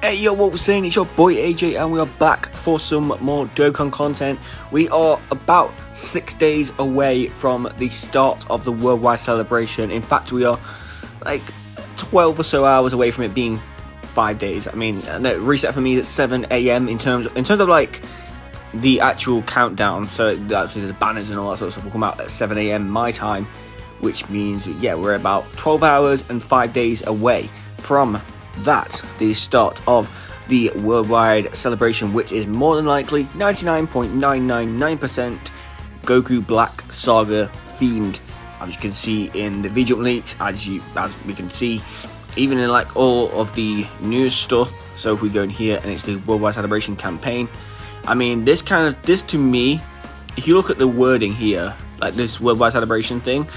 Hey yo, what we're saying, it's your boy AJ and we are back for some more Dokkan content. We are about 6 days away from the start of the worldwide celebration. In fact, we are like 12 or so hours away from it being 5 days. I mean, no, reset for me is at 7 AM in terms of like the actual countdown. So actually the banners and all that sort of stuff will come out at 7 AM my time, which means, yeah, we're about 12 hours and 5 days away from that, the start of the worldwide celebration, which is more than likely 99.999% Goku Black Saga themed, as you can see in the video leaks, as we can see even in like all of the news stuff. So if we go in here and it's the worldwide celebration campaign, I mean, this to me, if you look at the wording here, like this worldwide celebration thing,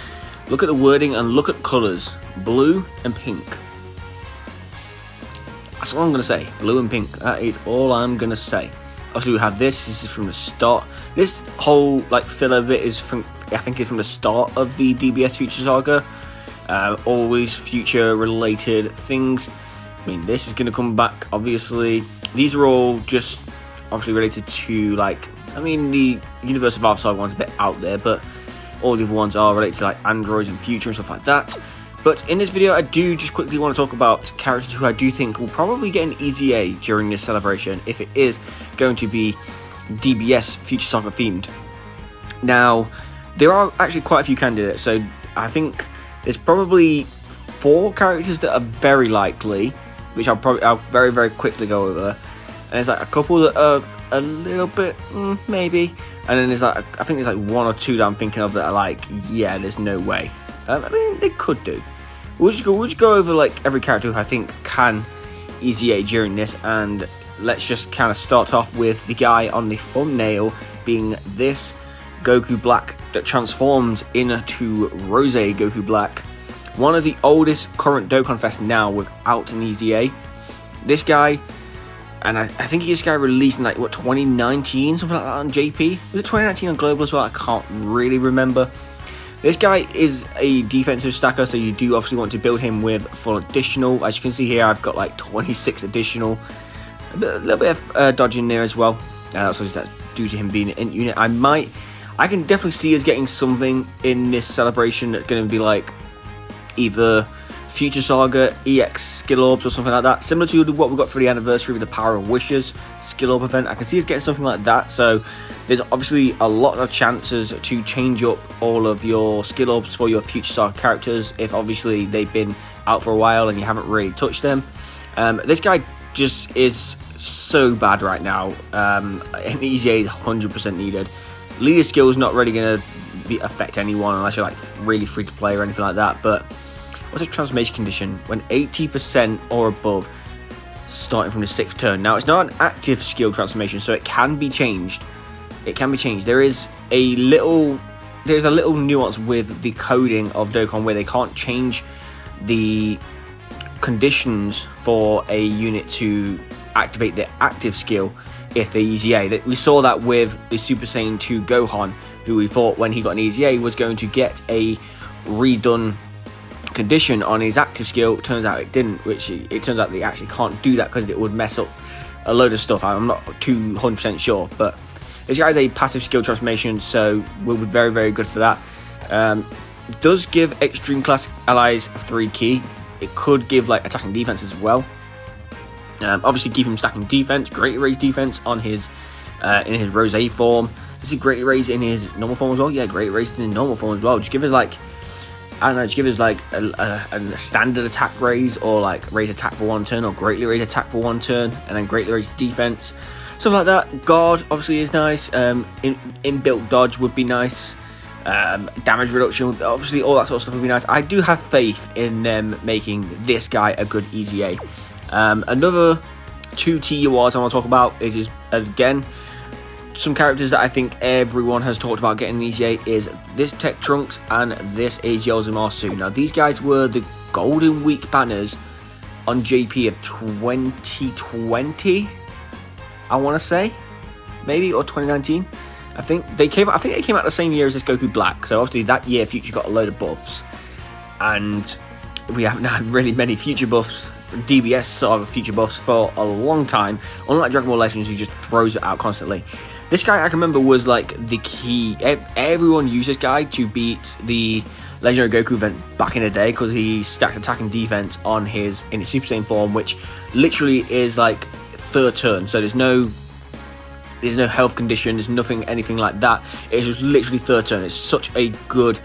look at the wording and look at colors, blue and pink. That's all I'm going to say. Blue and pink. That is all I'm going to say. Obviously, we have this. This is from the start. This whole like filler bit is from, I think, is from the start of the DBS Future Saga. Always future related things. I mean, this is going to come back. Obviously, these are all just obviously related to, like, I mean, the Universe of Alpha Saga one's a bit out there, but all the other ones are related to like androids and future and stuff like that. But in this video, I do just quickly want to talk about characters who I do think will probably get an EZA during this celebration, if it is going to be DBS Future Saga themed. Now, there are actually quite a few candidates, so I think there's probably 4 characters that are very likely, which I'll very, very quickly go over. And there's like a couple that are a little bit, maybe. And then there's like, I think there's like 1 or 2 that I'm thinking of that are like, yeah, there's no way. I mean, they could do. We'll just go over like every character who I think can EZA during this, and let's just kind of start off with the guy on the thumbnail being this Goku Black that transforms into Rose Goku Black, one of the oldest current Dokkan Fest now without an EZA. This guy, and I think this guy released in like what 2019, something like that on JP. Was it 2019 on Global as well? I can't really remember. This guy is a defensive stacker, so you do obviously want to build him with full additional. As you can see here, I've got like 26 additional. A little bit of dodge in there as well. That's due to him being an int unit. I can definitely see us getting something in this celebration that's going to be like either Future Saga, EX Skill Orbs or something like that. Similar to what we got for the anniversary with the Power of Wishes Skill Orb event. I can see us getting something like that. So there's obviously a lot of chances to change up all of your skill orbs for your Future Saga characters if obviously they've been out for a while and you haven't really touched them. This guy just is so bad right now. An EZA is 100% needed. Leader skill is not really going to affect anyone unless you're like really free to play or anything like that. But what's his transformation condition? When 80% or above, starting from the 6th turn. Now, it's not an active skill transformation, so it can be changed. It can be changed. There's a little nuance with the coding of Dokkan where they can't change the conditions for a unit to activate their active skill if they EZA. We saw that with the Super Saiyan 2 Gohan, who we thought when he got an EZA was going to get a redone condition on his active skill. Turns out it didn't, which it turns out they actually can't do that because it would mess up a load of stuff. I'm not 100% sure, but this guy is a passive skill transformation, so will be very, very good for that. Does give extreme class allies a 3 key. It could give like attacking defense as well. Obviously keep him stacking defense, greatly raised defense on his in his Rose form. Does he greatly raise in his normal form as well? Yeah, greatly raised in normal form as well. Just give us like, I don't know, just give us like a standard attack raise, or like raise attack for 1 turn, or greatly raise attack for 1 turn, and then greatly raise defense. Something like that. Guard obviously is nice. Inbuilt dodge would be nice. Damage reduction, obviously all that sort of stuff would be nice. I do have faith in them making this guy a good EZA. Another 2 TURs I want to talk about is again, some characters that I think everyone has talked about getting an EZA is this Tech Trunks and this AJ-Azukai. Now these guys were the Golden Week banners on JP of 2020. I want to say, maybe, or 2019. I think they came out the same year as this Goku Black. So obviously that year Future got a load of buffs, and we haven't had really many Future buffs DBS sort of feature buffs for a long time, unlike Dragon Ball Legends, who just throws it out constantly. This guy, I can remember, was like the key. Everyone used this guy to beat the Legendary Goku event back in the day, because he stacked attack and defense in his Super Saiyan form, which literally is like third turn. So there's no health condition, there's anything like that. It's just literally third turn. It's such a good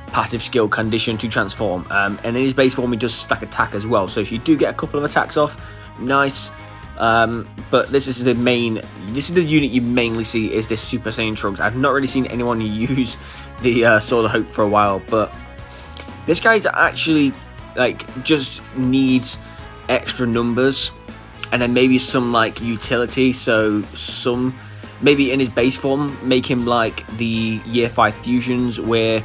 passive skill condition to transform, and in his base form he does stack attack as well, so if you do get a couple of attacks off, nice. But this is the unit you mainly see, is this Super Saiyan Trunks. I've not really seen anyone use the Sword of Hope for a while, but this guy's actually like just needs extra numbers, and then maybe some like utility. So some maybe in his base form make him like the Year 5 fusions, where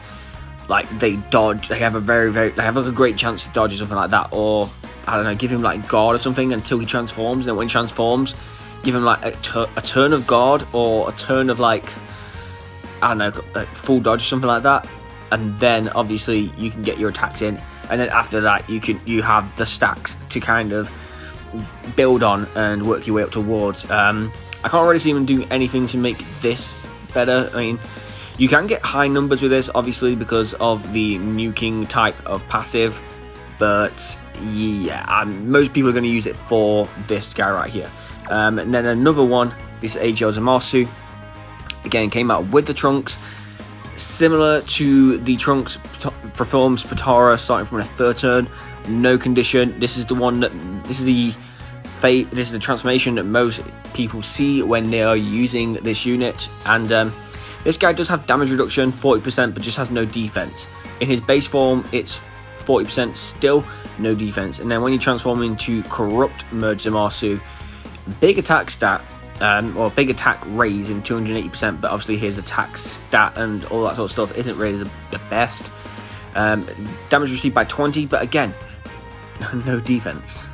like they dodge, they have a great chance to dodge or something like that, or I don't know, give him like guard or something until he transforms, and then when he transforms, give him like a turn of guard, or a turn of like, I don't know, full dodge, something like that, and then obviously you can get your attacks in, and then after that you have the stacks to kind of build on and work your way up towards. I can't really see him doing anything to make this better. I mean, you can get high numbers with this, obviously, because of the nuking type of passive, but yeah, most people are going to use it for this guy right here. And then another one, this AJ-Azukai, again, came out with the Trunks, similar to the Trunks, performs Potara starting from a third turn, no condition. This is the one that, this is the transformation that most people see when they are using this unit, and this guy does have damage reduction, 40%, but just has no defense. In his base form, it's 40%, still no defense. And then when you transform into Corrupt Merge Zamasu, big attack stat, or big attack raise in 280%, but obviously his attack stat and all that sort of stuff isn't really the best. Damage received by 20, but again, no defense.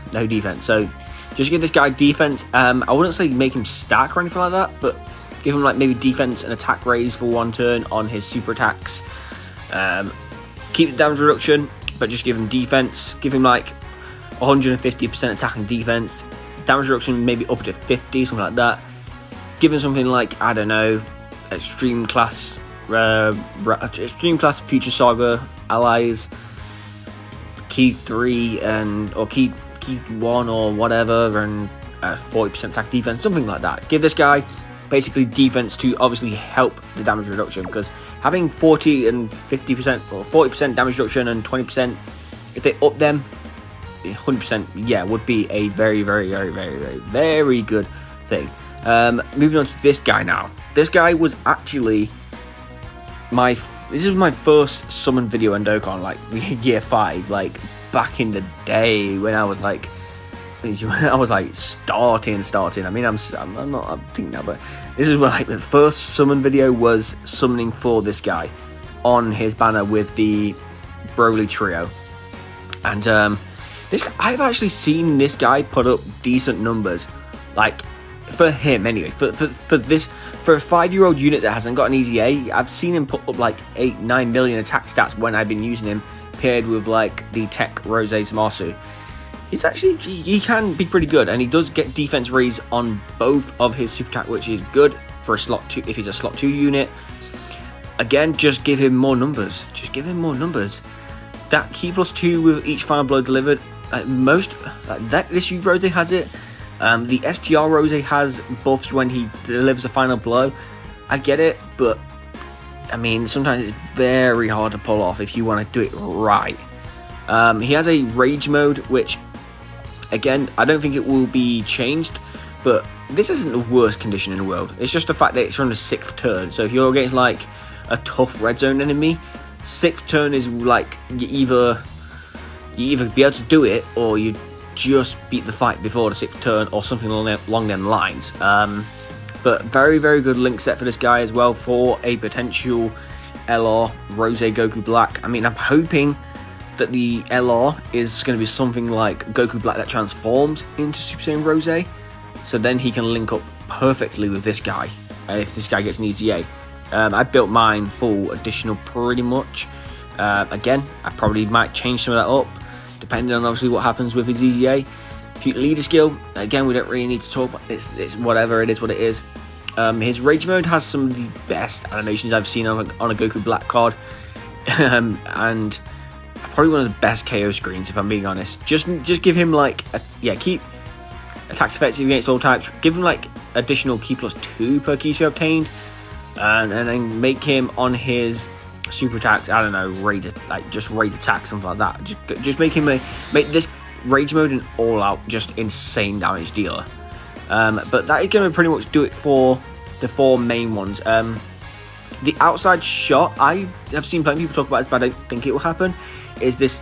So just give this guy defense. I wouldn't say make him stack or anything like that, but give him like maybe defense and attack raise for one turn on his super attacks. Keep the damage reduction, but just give him defense. Give him like 150% attack and defense. Damage reduction maybe up to 50, something like that. Give him something like, I don't know, Extreme Class Future Saga Allies, Key 3 or Key 1 or whatever, and 40% attack defense, something like that. Give this guy basically defense to obviously help the damage reduction, because having 40 and 50% or 40% damage reduction and 20%, if they up them 100%, yeah, would be a very, very, very, very, very, very good thing. Moving on to this guy now. This guy was actually this is my first summon video in Dokkan, like Year 5, like back in the day when I was like starting. I mean, I'm not thinking now, but this is when like the first summon video was summoning for this guy on his banner with the Broly trio, and this guy, I've actually seen this guy put up decent numbers, like for him anyway. For a 5-year-old unit that hasn't got an EZA, I've seen him put up like 8-9 million attack stats when I've been using him paired with like the Tech Rose Zamasu. He's actually, he can be pretty good, and he does get defense raise on both of his super attack, which is good for a slot 2 if he's a slot 2 unit. Again, just give him more numbers. That key +2 with each final blow delivered. This Rose has it. The STR Rose has buffs when he delivers a final blow. I get it, but I mean, sometimes it's very hard to pull off if you want to do it right. He has a rage mode, which again, I don't think it will be changed, but this isn't the worst condition in the world. It's just the fact that it's from the 6th turn. So if you're against like a tough red zone enemy, 6th turn is like you either be able to do it, or you just beat the fight before the 6th turn, or something along them lines. But very, very good link set for this guy as well for a potential LR Rose Goku Black. I mean, I'm hoping that the LR is going to be something like Goku Black that transforms into Super Saiyan Rose, so then he can link up perfectly with this guy if this guy gets an EZA. I built mine full additional pretty much. Again, I probably might change some of that up depending on obviously what happens with his EZA. leader skill, again, we don't really need to talk about it's whatever, it is what it is. His rage mode has some of the best animations I've seen on a Goku Black card, and probably one of the best KO screens, if I'm being honest. Just give him like keep attacks effective against all types, give him like additional key +2 per key obtained, and then make him on his super attacks, I don't know, raid attack, something like that. Just make him make this rage mode an all-out just insane damage dealer. But that is going to pretty much do it for the 4 main ones. The outside shot, I have seen plenty of people talk about this, but I don't think it will happen, is this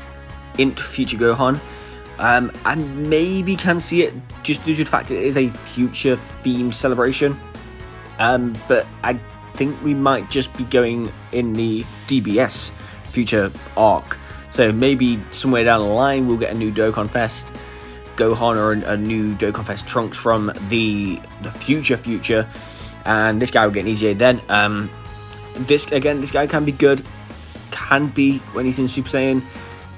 Int Future Gohan. I maybe can see it just due to the fact that it is a future themed celebration. But I think we might just be going in the DBS future arc. So maybe somewhere down the line we'll get a new Dokkan Fest Gohan or a new Dokkan Fest Trunks from the future, and this guy will get an EZA then. This guy can be good, can be when he's in Super Saiyan.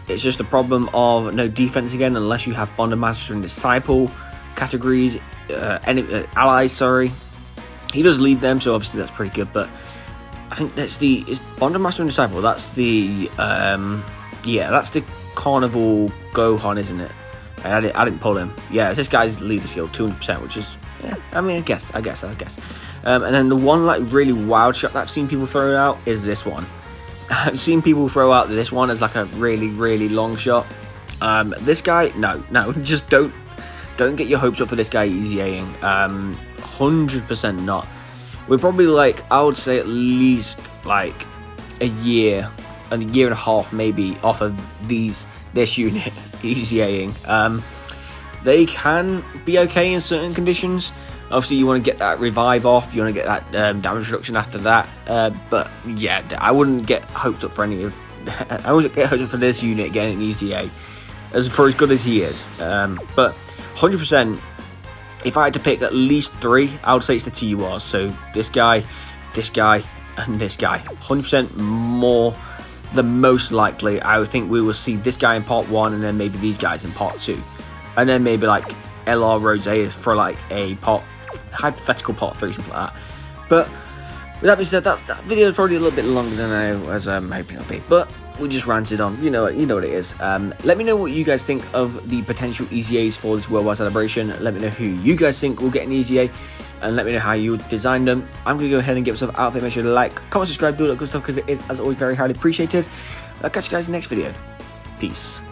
It's just a problem of no defense again, unless you have Bond Master and Disciple categories, allies. Sorry, he does lead them, so obviously that's pretty good. But I think is Bond Master and Disciple. That's the that's the Carnival Gohan, isn't it? I didn't pull him. Yeah, it's this guy's leader skill 200%, which is I mean, I guess. And then the one like really wild shot that I've seen people throw out is this one. I've seen people throw out this one as like a really long shot. This guy, no, just don't get your hopes up for this guy EZAing. 100% not. We're probably like, I would say at least like a year and a half maybe off of this unit EZAing. They can be okay in certain conditions. Obviously, you want to get that revive off. You want to get that damage reduction after that. But yeah, I wouldn't get hoped up for any of. I wouldn't get hoped up for this unit getting an EZA, as good as he is. But 100%, if I had to pick at least 3, I would say it's the TURs. So this guy, and this guy. 100% more. The most likely, I would think we will see this guy in part 1, and then maybe these guys in part 2, and then maybe like LR Rose for like a hypothetical part 3, something like that. But with that being said, that video is probably a little bit longer than I was hoping it'll be, but we just ranted on. You know what it is. Let me know what you guys think of the potential EZAs for this worldwide celebration. Let me know who you guys think will get an EZA, and let me know how you would design them. I'm going to go ahead and get myself out there. Make sure to like, comment, subscribe, do all that good stuff, because it is, as always, very highly appreciated. I'll catch you guys in the next video. Peace.